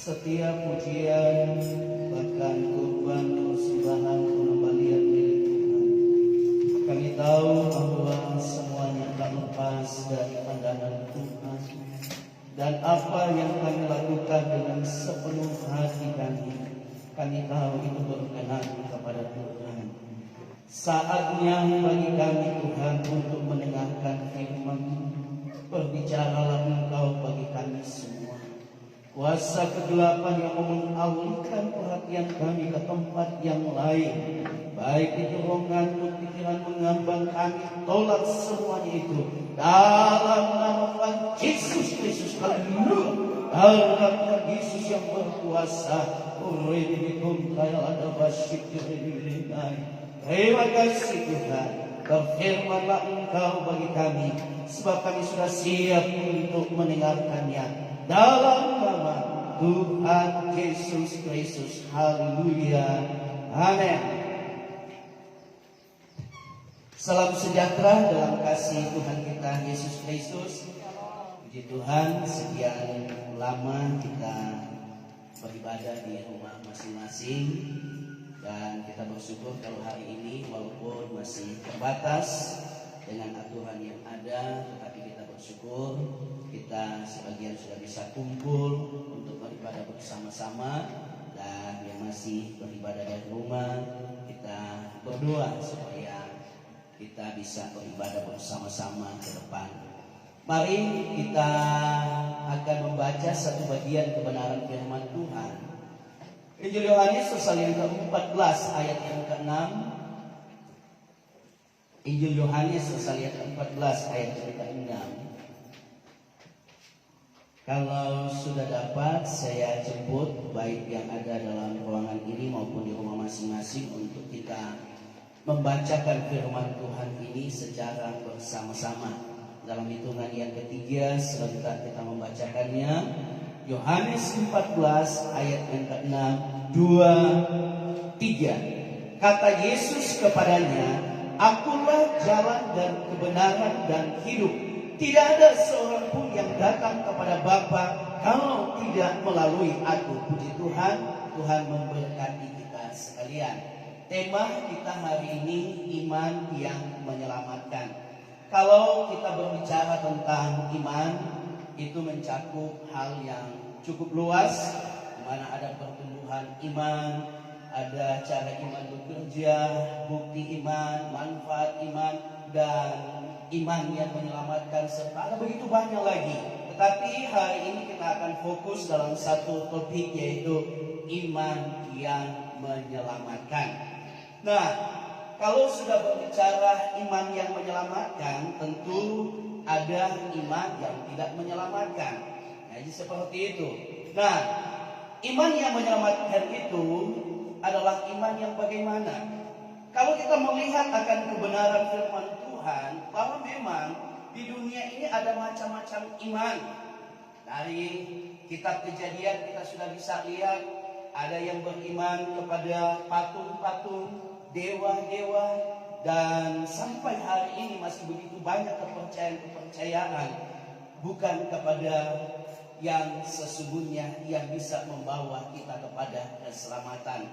Setiap pujian bahkan kurban persembahan pengembalian milik Tuhan. Kami tahu bahwa semuanya tak lepas dari pandangan Tuhan, dan apa yang kami lakukan dengan sepenuh hati kami tahu itu berkenan kepada Tuhan. Saatnya bagi kami Tuhan untuk mendengarkan firman. Berbicaralah Engkau bagi kami semua. Kuasa kegelapan yang mengalihkan perhatian kami ke tempat yang lain, baik itu roh ngantuk, pikiran mengambang, kami tolak semuanya itu dalam nama Yesus Kristus. Haleluya. Dalam Yesus yang berkuasa. Terima kasih Tuhan. Berfirmanlah Engkau bagi kami, sebab kami sudah siap untuk mendengarkannya. Dalam nama Tuhan Yesus Kristus. Haleluya. Amin. Salam sejahtera dalam kasih Tuhan kita Yesus Kristus. Puji Tuhan, sekian lama kita beribadah di rumah masing-masing, dan kita bersyukur kalau hari ini walaupun masih terbatas dengan aturan yang ada, tetapi kita bersyukur kita sebagian sudah bisa kumpul untuk beribadah bersama-sama, dan yang masih beribadah dari rumah kita berdoa supaya kita bisa beribadah bersama-sama ke depan. Mari kita akan membaca satu bagian kebenaran firman Tuhan. Injil Yohanes pasal yang ke-14 ayat yang ke-6. Injil Yohanes pasal yang ke-14 ayat yang ke-6. Kalau sudah dapat, saya jemput baik yang ada dalam ruangan ini maupun di rumah masing-masing untuk kita membacakan firman Tuhan ini secara bersama-sama. Dalam hitungan yang ketiga sebentar kita membacakannya. Yohanes 14 ayat yang ke-6, 2, 3. Kata Yesus kepadanya, Akulah jalan dan kebenaran dan hidup. Tidak ada seorang pun yang datang kepada Bapa kalau tidak melalui aku. Puji Tuhan, Tuhan memberkati kita sekalian. Tema kita hari ini, iman yang menyelamatkan. Kalau kita berbicara tentang iman, itu mencakup hal yang cukup luas, di mana ada pertumbuhan iman, ada cara iman bekerja, bukti iman, manfaat iman, dan iman yang menyelamatkan, serta ada begitu banyak lagi. Tetapi hari ini kita akan fokus dalam satu topik, yaitu iman yang menyelamatkan. Nah, kalau sudah berbicara iman yang menyelamatkan, tentu ada iman yang tidak menyelamatkan. Jadi seperti itu. Nah, iman yang menyelamatkan itu adalah iman yang bagaimana? Kalau kita melihat akan kebenaran firman Tuhan, bahwa memang di dunia ini ada macam-macam iman. Dari kitab Kejadian kita sudah bisa lihat, ada yang beriman kepada patung-patung, dewa-dewa, dan sampai hari ini masih begitu banyak kepercayaan bukan kepada yang sesungguhnya yang bisa membawa kita kepada keselamatan.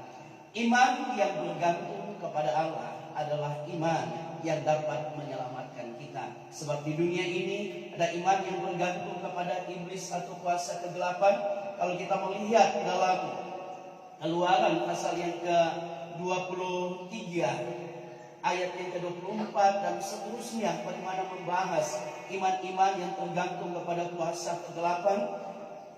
Iman yang bergantung kepada Allah adalah iman yang dapat menyelamatkan kita. Sebab di dunia ini ada iman yang bergantung kepada iblis atau kuasa kegelapan. Kalau kita melihat dalam Keluaran pasal yang ke-23 ayat yang ke-24 dan seterusnya, bagaimana membahas iman-iman yang tergantung kepada kuasa kegelapan.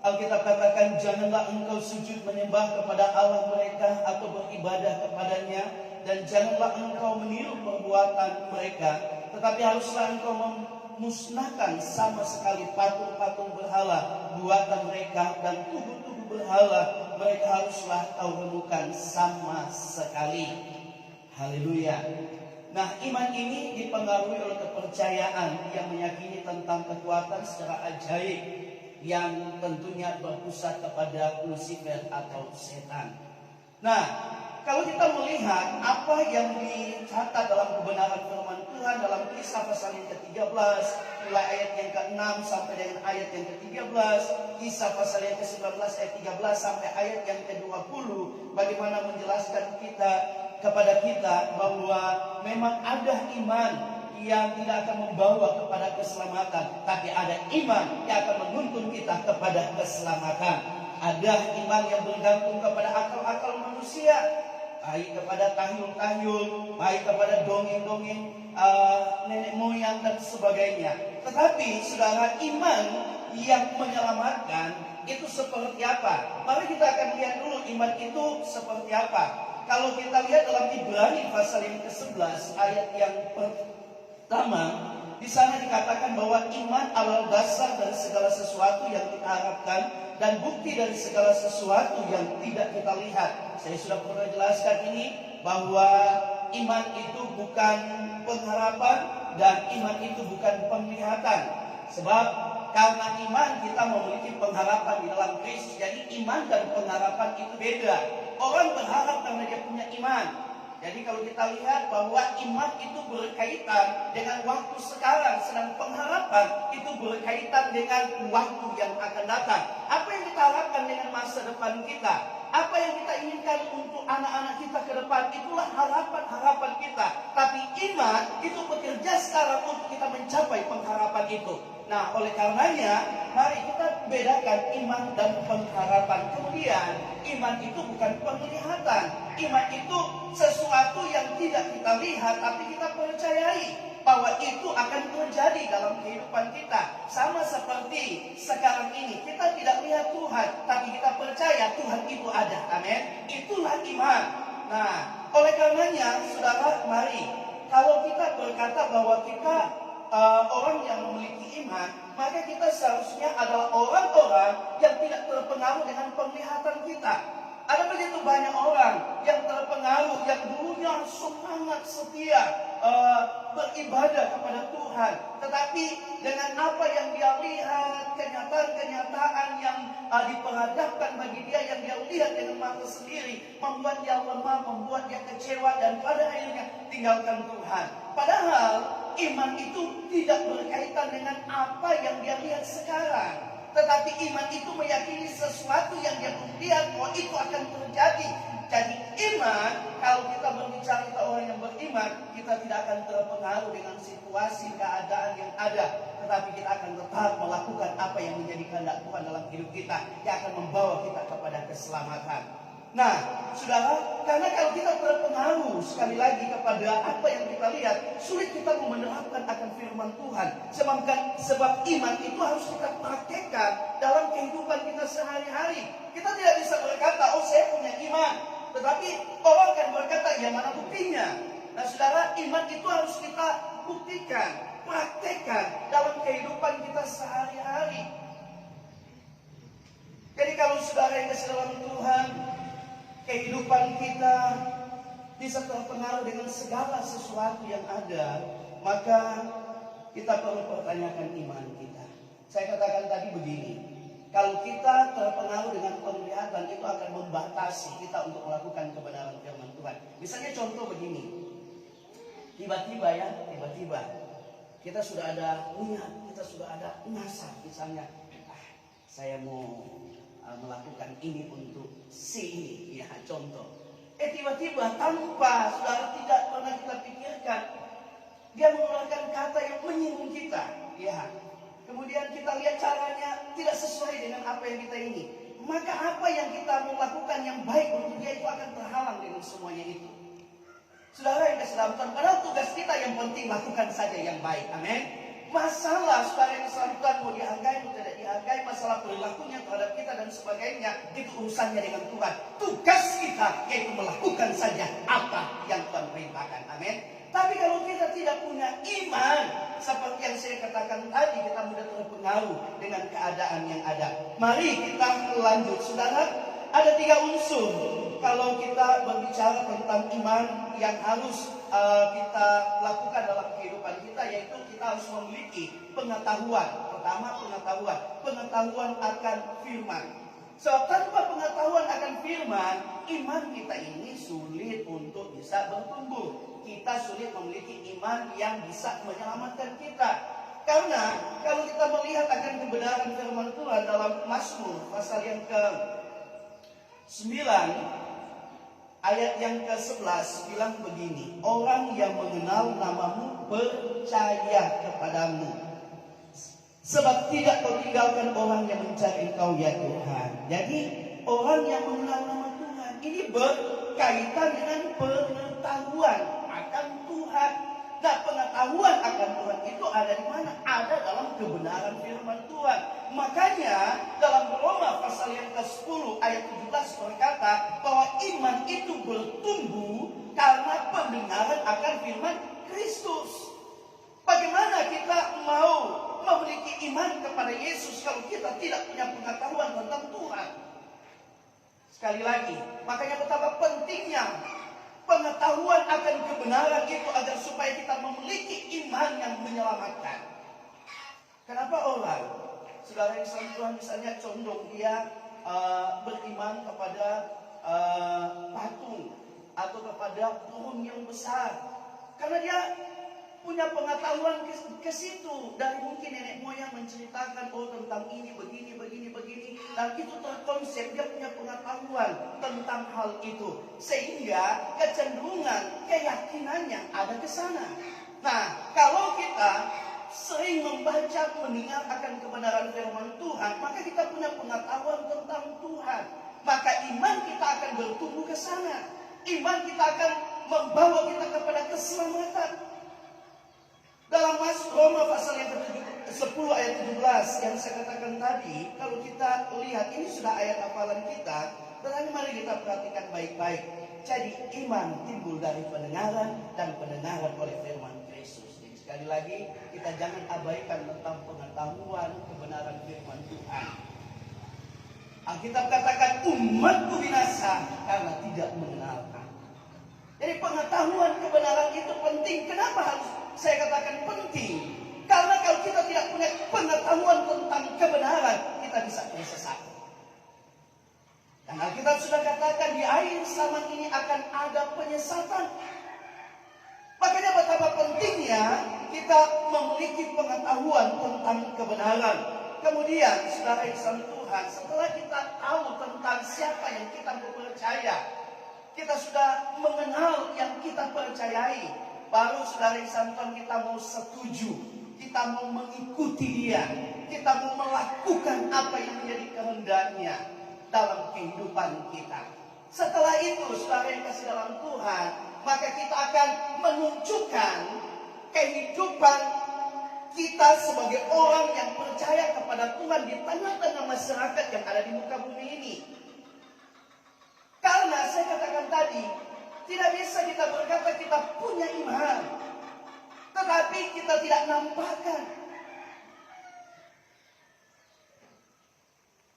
Alkitab katakan, janganlah engkau sujud menyembah kepada Allah mereka atau beribadah kepadanya, dan janganlah engkau meniru perbuatan mereka, tetapi haruslah engkau memusnahkan sama sekali patung-patung berhala buatan mereka, dan tubuh-tubuh berhala mereka haruslah kau remukan sama sekali. Haleluya. Nah, iman ini dipengaruhi oleh kepercayaan yang meyakini tentang kekuatan secara ajaib yang tentunya berpusat kepada Lucifer atau setan. Nah, kalau kita melihat apa yang dicatat dalam kebenaran firman Tuhan dalam Kisah pasal yang ke-13, mulai ayat yang ke-6 sampai dengan ayat yang ke-13, Kisah pasal yang ke-19 ayat 13 sampai ayat yang ke-20, bagaimana menjelaskan kepada kita bahwa memang ada iman yang tidak akan membawa kepada keselamatan, tapi ada iman yang akan menuntun kita kepada keselamatan. Ada iman yang bergantung kepada akal-akal manusia, baik kepada tahyul-tahyul, baik kepada dongeng-dongeng nenek moyang dan sebagainya. Tetapi saudara, iman yang menyelamatkan itu seperti apa? Mari kita akan lihat dulu iman itu seperti apa. Kalau kita lihat dalam Ibrani pasal yang ke-11 ayat yang pertama, di sana dikatakan bahwa iman adalah dasar dari segala sesuatu yang kita harapkan dan bukti dari segala sesuatu yang tidak kita lihat. Saya sudah pernah jelaskan ini bahwa iman itu bukan pengharapan dan iman itu bukan penglihatan. Sebab karena iman kita memiliki pengharapan di dalam Kristus. Jadi iman dan pengharapan itu beda. Orang berharap karena dia punya iman. Jadi kalau kita lihat bahwa iman itu berkaitan dengan waktu sekarang, sedang pengharapan itu berkaitan dengan waktu yang akan datang. Apa yang kita harapkan dengan masa depan kita, apa yang kita inginkan untuk anak-anak kita ke depan, itulah harapan-harapan kita. Tapi iman itu bekerja sekarang untuk kita mencapai pengharapan itu. Nah, oleh karenanya, mari kita bedakan iman dan pengharapan. Kemudian, iman itu bukan penglihatan. Iman itu sesuatu yang tidak kita lihat, tapi kita percayai bahwa itu akan terjadi dalam kehidupan kita. Sama seperti sekarang ini, kita tidak lihat Tuhan, tapi kita percaya Tuhan itu ada. Amin. Itulah iman. Nah, oleh karenanya, saudara, mari, kalau kita berkata bahwa kita orang yang memiliki iman, maka kita seharusnya adalah orang-orang yang tidak terpengaruh dengan penglihatan kita. Ada begitu banyak orang yang terpengaruh, yang dulunya semangat setia beribadah kepada Tuhan, tetapi dengan apa yang dia lihat, kenyataan-kenyataan yang diperhadapkan bagi dia, yang dia lihat dengan mata sendiri, membuat dia lemah, membuat dia kecewa, dan pada akhirnya tinggalkan Tuhan. Padahal iman itu tidak berkaitan dengan apa yang dia lihat sekarang, tetapi iman itu meyakini sesuatu yang dia lihat bahwa itu akan terjadi. Jadi iman, kalau kita berbicara kita orang yang beriman, kita tidak akan terpengaruh dengan situasi keadaan yang ada, tetapi kita akan tetap melakukan apa yang menjadi kehendak Tuhan dalam hidup kita, yang akan membawa kita kepada keselamatan. Nah, saudara, karena kalau kita terpengaruh sekali lagi kepada apa yang kita lihat, sulit kita menerapkan akan firman Tuhan. Sebab iman itu harus kita praktekkan dalam kehidupan kita sehari-hari. Kita tidak bisa berkata, oh saya punya iman, tetapi orang akan berkata, ya mana buktinya? Nah saudara, iman itu harus kita buktikan, praktekkan dalam kehidupan kita sehari-hari. Jadi kalau saudara yang kasih dalam Tuhan, kehidupan kita bisa terpengaruh dengan segala sesuatu yang ada, maka kita perlu pertanyakan iman kita. Saya katakan tadi begini, kalau kita terpengaruh dengan penglihatan, itu akan membatasi kita untuk melakukan kebenaran firman Tuhan. Misalnya contoh begini, tiba-tiba kita sudah ada niat, kita sudah ada nasab, misalnya saya mau melakukan ini untuk si ini, ya contoh. Tiba-tiba tanpa saudara tidak pernah kita pikirkan, dia mengeluarkan kata yang menyinggung kita, ya. Kemudian kita lihat caranya tidak sesuai dengan apa yang kita ingini. Maka apa yang kita mau lakukan yang baik untuk dia itu akan terhalang dengan semuanya itu. Saudara yang kasih dalam Tuhan, padahal tugas kita yang penting lakukan saja yang baik, amin. Masalah saudara yang kasih Tuhan mau dihargai atau tidak dihargai, masalah perilakunya terhadap kita dan sebagainya, itu urusannya dengan Tuhan. Tugas kita yaitu melakukan saja apa yang Tuhan perintahkan, amin. Tapi kalau kita tidak punya iman, seperti yang saya katakan tadi, kita mudah terpengaruh dengan keadaan yang ada. Mari kita lanjut, saudara. Ada 3 unsur kalau kita berbicara tentang iman yang harus kita lakukan dalam kehidupan kita, yaitu kita harus memiliki pengetahuan. Pertama, pengetahuan akan firman. Sebab tanpa pengetahuan akan firman, iman kita ini sulit untuk bisa bertumbuh. kita sulit memiliki iman yang bisa menyelamatkan kita. Karena kalau kita melihat akan kebenaran firman Tuhan dalam Mazmur pasal yang ke-9 ayat yang ke-11 bilang begini, orang yang mengenal namamu percaya kepadamu, sebab tidak kau tinggalkan orang yang mencari engkau ya Tuhan. Jadi orang yang mengenal nama Tuhan ini berkaitan dengan pengetahuan akan Tuhan. Nah, pengetahuan akan Tuhan itu ada di mana? Ada dalam kebenaran firman Tuhan. Makanya dalam Roma pasal yang ke-10 ayat 17 berkata bahwa iman itu bertumbuh karena pendengaran akan firman Kristus. Bagaimana kita mau memiliki iman kepada Yesus kalau kita tidak punya pengetahuan tentang Tuhan? Sekali lagi, makanya betapa pentingnya pengetahuan akan kebenaran itu agar supaya kita memiliki iman yang menyelamatkan. Kenapa orang, saudara yang sama Tuhan misalnya condong dia beriman kepada patung atau kepada pohon yang besar? Karena dia punya pengetahuan ke situ. Dari mungkin nenek moyang menceritakan tentang ini, begini. Dan itu terkonsep, dia punya pengetahuan tentang hal itu. Sehingga kecenderungan, keyakinannya ada ke sana. Nah, kalau kita sering membaca, mendengar akan kebenaran firman Tuhan, maka kita punya pengetahuan tentang Tuhan. Maka iman kita akan bertumbuh ke sana. Iman kita akan membawa kita kepada keselamatan. Dalam Roma pasal yang ke-10 ayat 17 yang saya katakan tadi, kalau kita lihat ini sudah ayat hafalan kita, tetapi mari kita perhatikan baik-baik. Jadi iman timbul dari pendengaran dan pendengaran oleh firman Kristus. Jadi sekali lagi kita jangan abaikan tentang pengetahuan kebenaran firman Tuhan. Alkitab katakan umatku binasa karena tidak mengenalkan. Jadi pengetahuan kebenaran itu penting. Kenapa harus saya katakan penting? Karena kalau kita tidak punya pengetahuan tentang kebenaran, kita bisa tersesat. Dan Alkitab sudah katakan di akhir zaman ini akan ada penyesatan. Makanya betapa pentingnya kita memiliki pengetahuan tentang kebenaran. Kemudian, saudara yang Tuhan, setelah kita tahu tentang siapa yang kita percaya, kita sudah mengenal yang kita percayai, baru saudara yang Tuhan kita mau setuju, kita mau mengikuti dia, kita mau melakukan apa yang menjadi kehendaknya dalam kehidupan kita. Setelah itu saudara yang kasih dalam Tuhan, maka kita akan menunjukkan kehidupan kita sebagai orang yang percaya kepada Tuhan di tengah-tengah masyarakat yang ada di muka bumi ini. Karena saya katakan tadi, tidak bisa kita berkata kita punya iman, tetapi kita tidak nampakkan.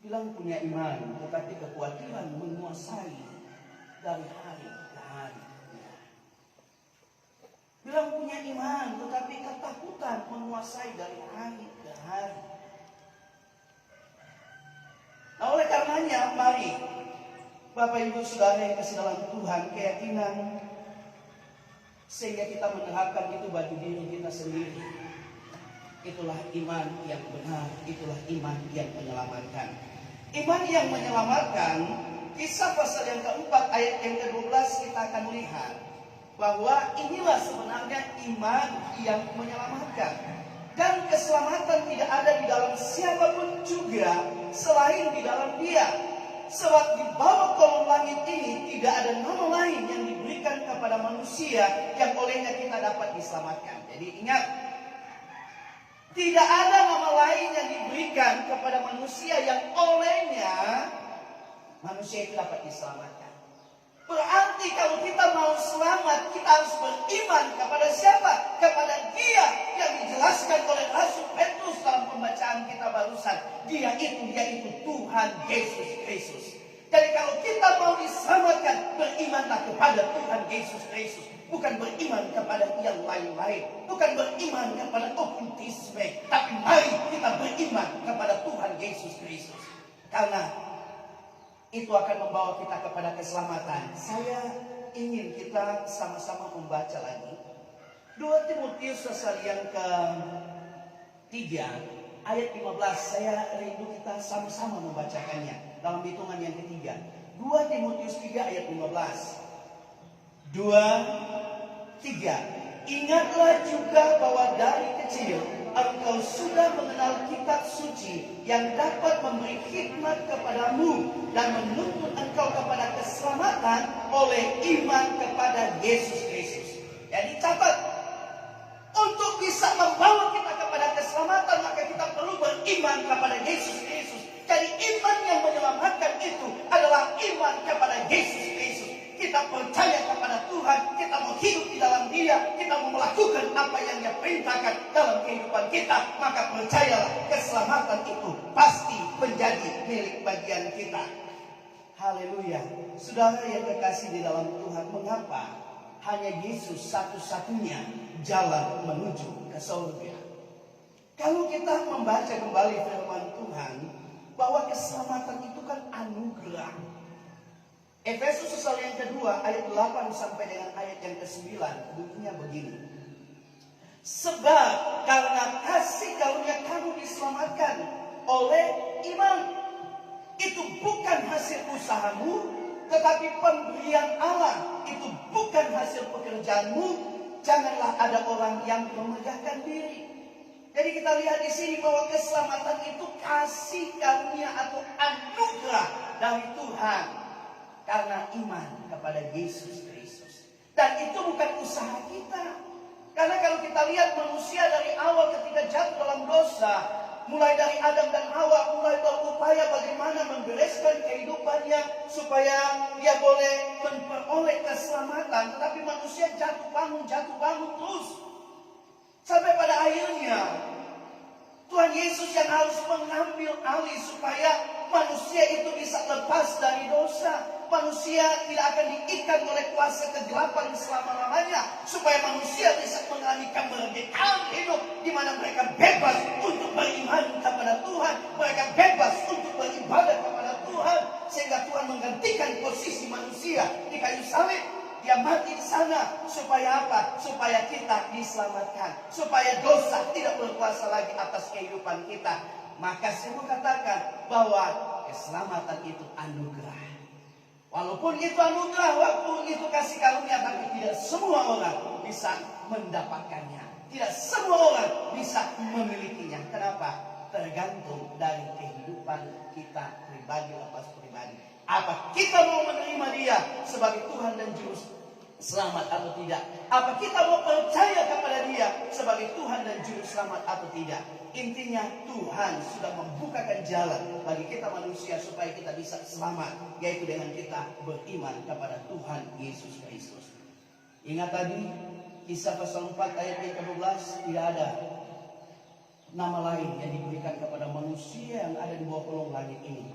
Bilang punya iman, tetapi kekhawatiran menguasai dari hari ke hari. Bilang punya iman, tetapi ketakutan menguasai dari hari ke hari. Nah, oleh karenanya, mari Bapak Ibu Saudara yang kasih dalam Tuhan, keyakinan sehingga kita menerapkan itu bagi diri kita sendiri. Itulah iman yang benar, itulah iman yang menyelamatkan. Iman yang menyelamatkan, Kisah pasal yang keempat ayat yang ke-12 kita akan melihat bahwa inilah sebenarnya iman yang menyelamatkan. Dan keselamatan tidak ada di dalam siapapun juga selain di dalam Dia. Sebab di bawah kolong langit ini tidak ada nama lain yang diberikan kepada manusia yang olehnya kita dapat diselamatkan. Jadi ingat, tidak ada nama lain yang diberikan kepada manusia yang olehnya manusia itu dapat diselamatkan. Berarti kalau kita mau selamat, kita harus beriman kepada siapa? Kepada Dia yang dijelaskan oleh Rasul Petrus dalam pembacaan kita barusan. Dia itu yaitu Tuhan Yesus Kristus. Jadi kalau kita mau diselamatkan, berimanlah kepada Tuhan Yesus Kristus. Bukan beriman kepada yang lain-lain. Bukan beriman kepada okultisme. Tapi mari kita beriman kepada Tuhan Yesus Kristus. Karena itu akan membawa kita kepada keselamatan. Saya ingin kita sama-sama membaca lagi 2 Timotius pasal yang ke-3 ayat 15. Saya rindu kita sama-sama membacakannya dalam hitungan yang ketiga. 2 Timotius 3 ayat 15. 2, 3. Ingatlah juga bahwa dari kecil engkau sudah mengenal kitab suci yang dapat memberi hikmat kepadamu dan menuntun engkau kepada keselamatan oleh iman kepada Yesus Kristus. Jadi catat, untuk bisa membawa kita kepada keselamatan maka kita perlu beriman kepada Yesus Kristus. Jadi iman yang menyelamatkan itu adalah iman kepada Yesus Kristus. Kita percaya kepada Tuhan, kita mau hidup di dalam Dia, kita mau melakukan apa yang Dia perintahkan dalam kehidupan kita, maka percayalah keselamatan itu pasti menjadi milik bagian kita. Haleluya. Saudara yang kekasih di dalam Tuhan, mengapa hanya Yesus satu-satunya jalan menuju ke surga? Kalau kita membaca kembali firman Tuhan, bahwa keselamatan itu kan anugerah. Efesus pasal yang kedua ayat 8 sampai dengan ayat yang ke-9 bunyinya begini. Sebab karena kasih karunia kamu diselamatkan oleh iman. Itu bukan hasil usahamu, tetapi pemberian Allah. Itu bukan hasil pekerjaanmu. Janganlah ada orang yang memegahkan diri. Jadi kita lihat di sini bahwa keselamatan itu kasih karunia atau anugerah dari Tuhan karena iman kepada Yesus Kristus. Dan itu bukan usaha kita. Karena kalau kita lihat manusia dari awal ketika jatuh dalam dosa, mulai dari Adam dan Hawa, mulai berupaya bagaimana membereskan kehidupannya supaya dia boleh memperoleh keselamatan. Tetapi manusia jatuh bangun terus. Sampai pada akhirnya Tuhan Yesus yang harus mengambil alih supaya manusia itu bisa lepas dari dosa. Manusia tidak akan diikat oleh kuasa kegelapan selama-lamanya. Supaya manusia bisa mengalami kemerdekaan hidup, di mana mereka bebas untuk beriman kepada Tuhan. Mereka bebas untuk beribadah kepada Tuhan. Sehingga Tuhan menggantikan posisi manusia di kayu salib. Dia mati di sana. Supaya apa? Supaya kita diselamatkan. Supaya dosa tidak berkuasa lagi atas kehidupan kita. Maka saya mau katakan bahwa keselamatan itu anugerah. Walaupun itu anugerah, walaupun itu kasih karunia, tapi tidak semua orang bisa mendapatkannya. Tidak semua orang bisa memilikinya. Kenapa? Tergantung dari kehidupan kita pribadi lepas pribadi. Apa kita mau menerima Dia sebagai Tuhan dan Juru Selamat atau tidak? Apa kita mau percaya kepada Dia sebagai Tuhan dan Juru Selamat atau tidak? Intinya Tuhan sudah membukakan jalan bagi kita manusia supaya kita bisa selamat, yaitu dengan kita beriman kepada Tuhan Yesus Kristus. Ingat tadi Kisah pasal 4 ayat yang ke-12, tidak ada nama lain yang diberikan kepada manusia yang ada di bawah kolong langit ini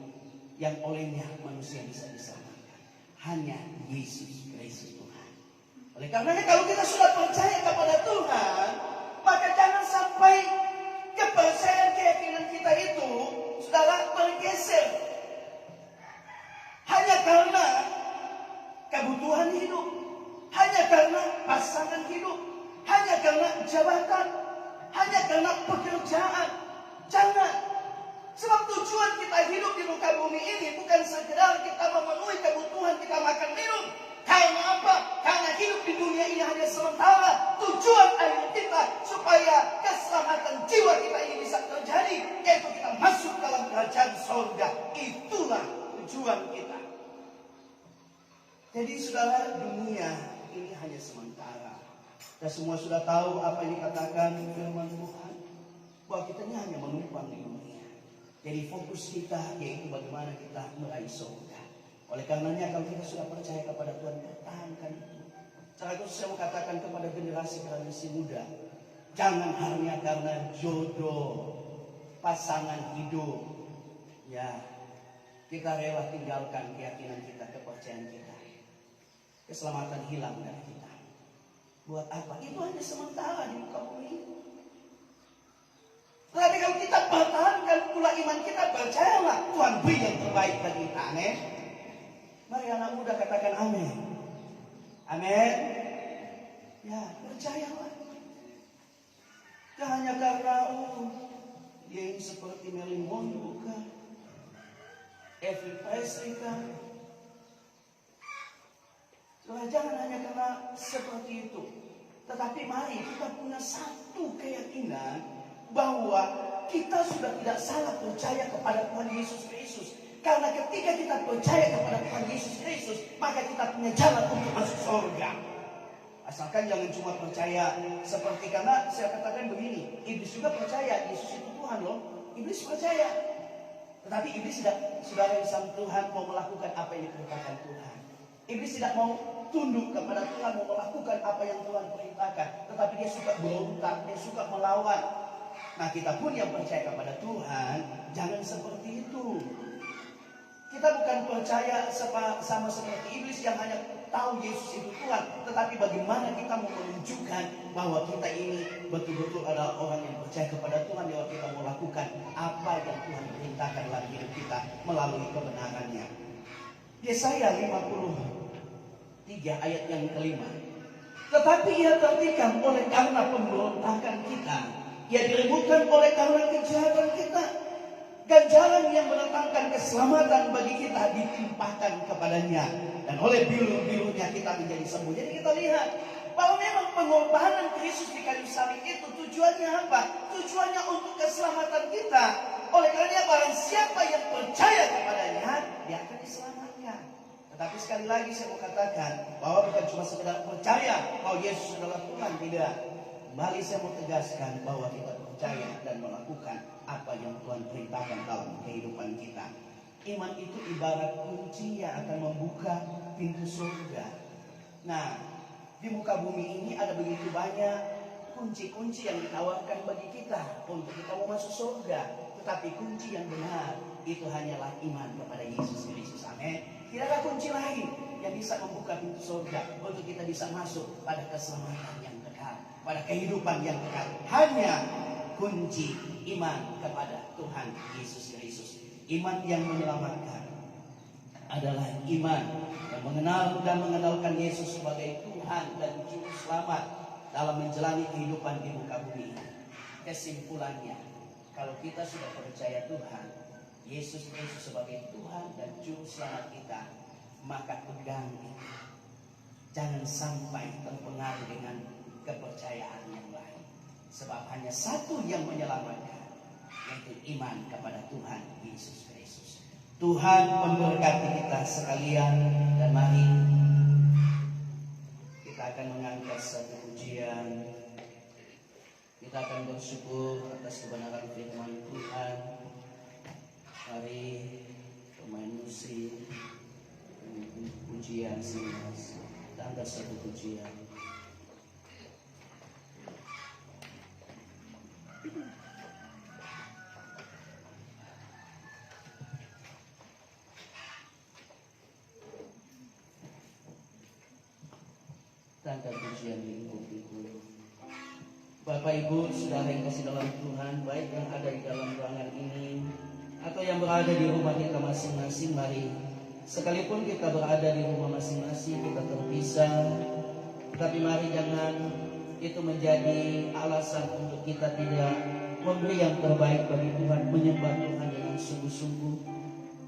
yang olehnya manusia bisa diselamatkan. Hanya Yesus Kristus Tuhan. Oleh karenanya kalau kita sudah percaya kepada Tuhan, maka jangan sampai kepercayaan keyakinan kita itu saudara bergeser hanya karena kebutuhan hidup, hanya karena pasangan hidup, hanya karena jabatan, hanya karena pekerjaan. Jangan. Sebab tujuan kita hidup di muka bumi ini bukan sekedar kita memenuhi kebutuhan kita makan minum. Karena apa? Karena hidup di dunia ini hanya sementara. Tujuan akhir kita supaya keselamatan jiwa kita ini bisa terjadi, yaitu kita masuk dalam kerajaan surga. Itulah tujuan kita. Jadi saudara, dunia ini hanya sementara. Kita semua sudah tahu apa yang dikatakan firman Tuhan, bahwa kita ini hanya menumpang di dunia. Jadi fokus kita yaitu bagaimana kita meraih surga. Oleh karenanya kalau kita sudah percaya kepada Tuhan, pertahankan itu. Secara khusus saya mau katakan kepada generasi muda, jangan hanya karena jodoh, pasangan hidup, ya kita rela tinggalkan keyakinan kita, kepercayaan kita. Keselamatan hilang dari kita. Buat apa? Itu hanya sementara di muka bumi. Tetapi kalau kita pertahankan pula iman kita, percayalah Tuhan beri yang terbaik bagi kita. Amin. Mari anak muda katakan amin. Amin. Ya, percayalah. Tidak hanya karena dia yang seperti Marilyn Monroe bukan, Elvis Presley kan. Jangan hanya karena seperti itu. Tetapi mari kita punya satu keyakinan bahwa kita sudah tidak salah percaya kepada Tuhan Yesus Kristus. Karena ketika kita percaya kepada Tuhan Yesus Kristus, maka kita punya jalan untuk masuk surga. Asalkan jangan cuma percaya seperti, karena saya katakan begini, iblis juga percaya Yesus itu Tuhan loh. Iblis percaya. Tetapi iblis tidak, saudara yang sama Tuhan, mau melakukan apa yang diperintahkan Tuhan. Iblis tidak mau tunduk kepada Tuhan, mau melakukan apa yang Tuhan perintahkan. Tetapi dia suka berontak, dia suka melawan. Nah, kita pun yang percaya kepada Tuhan, jangan seperti itu. Kita bukan percaya sama seperti iblis yang hanya tahu Yesus itu Tuhan. Tetapi bagaimana kita mau menunjukkan bahwa kita ini betul-betul adalah orang yang percaya kepada Tuhan, bahwa kita mau lakukan apa yang Tuhan perintahkan dalam hidup kita melalui kebenarannya. Yesaya 53 ayat yang kelima. Tetapi ia tertikam oleh karena pemberontakan kita, ia diributkan oleh karena kejahatan kita. Ganjaran yang mendatangkan keselamatan bagi kita ditimpahkan kepadanya, dan oleh bilu-bilunya kita menjadi sembuh. Jadi kita lihat bahwa memang pengorbanan Kristus di kayu salib itu tujuannya apa? Tujuannya untuk keselamatan kita. Oleh karena barang siapa yang percaya kepadanya, dia akan diselamatkan. Tetapi sekali lagi saya mau katakan bahwa bukan cuma sekedar percaya bahwa Yesus adalah Tuhan, tidak. Kembali saya mau tegaskan bahwa kita percaya dan melakukan apa yang Tuhan perintahkan dalam kehidupan kita. Iman itu ibarat kunci yang akan membuka pintu surga. Nah, di muka bumi ini ada begitu banyak kunci-kunci yang ditawarkan bagi kita untuk kita mau masuk surga. Tetapi kunci yang benar itu hanyalah iman kepada Yesus Kristus. Amin. Tidak ada kunci lain yang bisa membuka pintu surga untuk kita bisa masuk pada keselamatan yang kekal, pada kehidupan yang kekal. Hanya kunci iman kepada Tuhan Yesus Kristus. Iman yang menyelamatkan adalah iman yang mengenal dan mengenalkan Yesus sebagai Tuhan dan Juru Selamat dalam menjalani kehidupan di muka bumi. Kesimpulannya, kalau kita sudah percaya Tuhan Yesus Kristus sebagai Tuhan dan Juru Selamat kita, maka pegang itu. Jangan sampai terpengaruh dengan kepercayaan yang lain. Sebab hanya satu yang menyelamatkan, yaitu iman kepada Tuhan Yesus Kristus. Tuhan memberkati kita sekalian, dan mari kita akan mengangkat satu pujian. Kita akan bersyukur atas kebenaran firman Tuhan. Mari pemain musik, pujian simas, kita angkat satu pujian. Tanggal pujian lingkup itu. Bapak Ibu, saudara yang kasih dalam Tuhan, baik yang ada di dalam ruangan ini atau yang berada di rumah kita masing-masing, mari sekalipun kita berada di rumah masing-masing, kita terpisah, tapi mari jangan itu menjadi alasan untuk kita tidak memberi yang terbaik bagi Tuhan, menyembah Tuhan dengan sungguh-sungguh.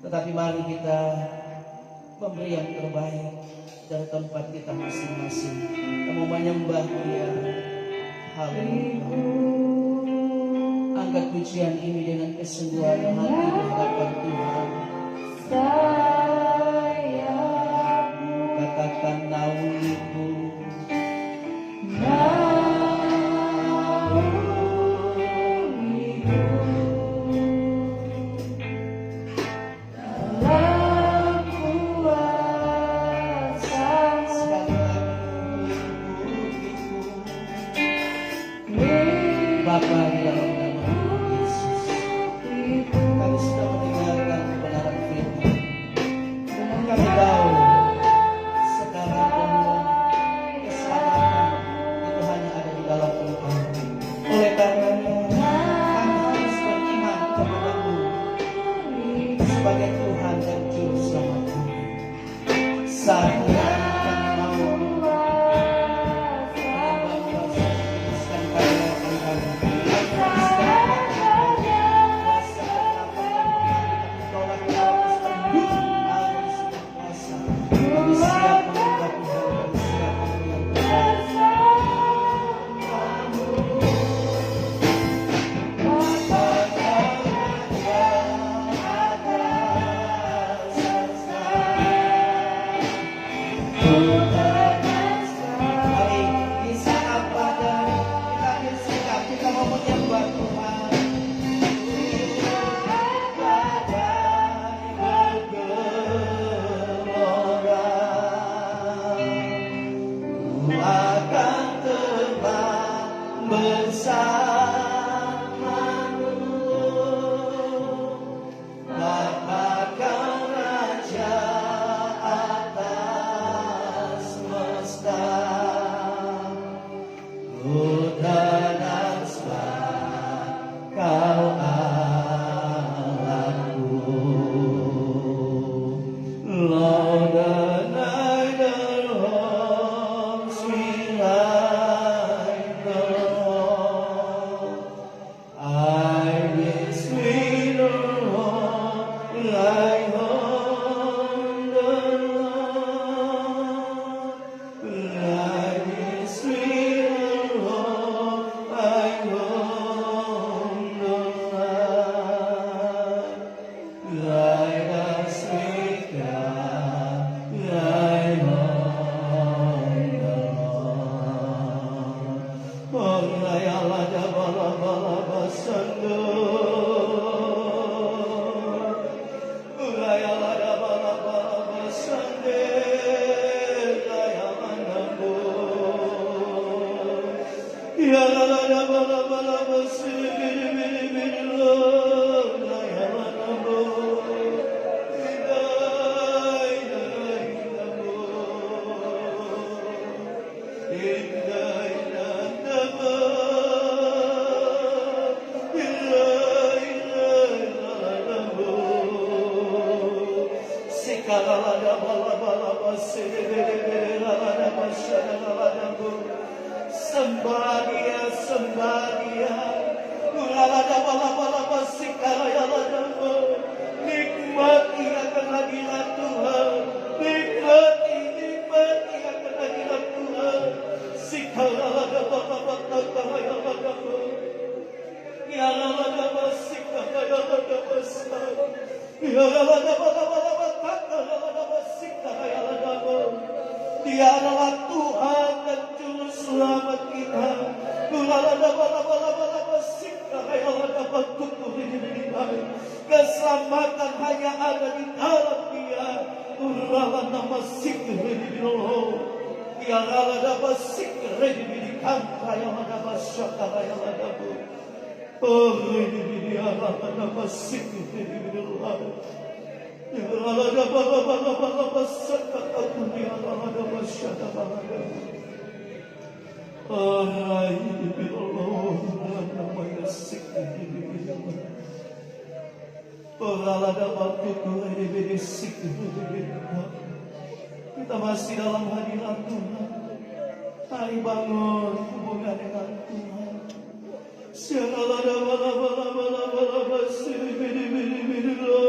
Tetapi mari kita memberi yang terbaik dari tempat kita masing-masing. Kita mau menyembah Dia. Haleluya. Angkat pujian ini dengan kesungguhan hati di hadapan Tuhan. Katakan naungiku. Bapa, di dalam nama Yesus, kami sudah mendengarkan kebenaran firman. Kami tahu sekarang bahwa keselamatan itu hanya ada di dalam Engkau. Oleh karenanya, kami harus beriman kepada-Mu sebagai Tuhan dan Juru Selamat kami. Saat ini kami mau bersamamu, Bapa Kau Raja atas semesta, Buddha dan Sembah Kau Allahku. Lord and I, the Lord, sweet like the Lord. I will sweet Lord, like on the Lord. I will sweet Lord, like on the Lord. Like a sweet God, like on the Lord. Oh, like Allah, the bala bala basando. Like Allah, the bala bala basande. Like Allah, nambo. Ya Allah, the bala bala basiri biri biri biri lo. Like Allah, nambo. Sembah Dia, sembah Dia. Nikmati akan hadirat Tuhan, nikmati akan hadirat Tuhan. Dia adalah Tuhan dan Juru Selamat kita. Keselamatan hanya ada di dalam Dia. Dia dapat sikre di kantor yang ada syakara yang ada bu. Oh ini dia dapat sikre di luar. Ya Allah dapat sakit aku dia dapat syakara. Oh ini Allah namanya sikre di luar. Oh Allah dapat tutur di sikre di luar. Kita masih dalam hadirat Tuhan. Mari bangun hubungan dengan Tuhan. Siapa bala bala bala bala bala bala bala bala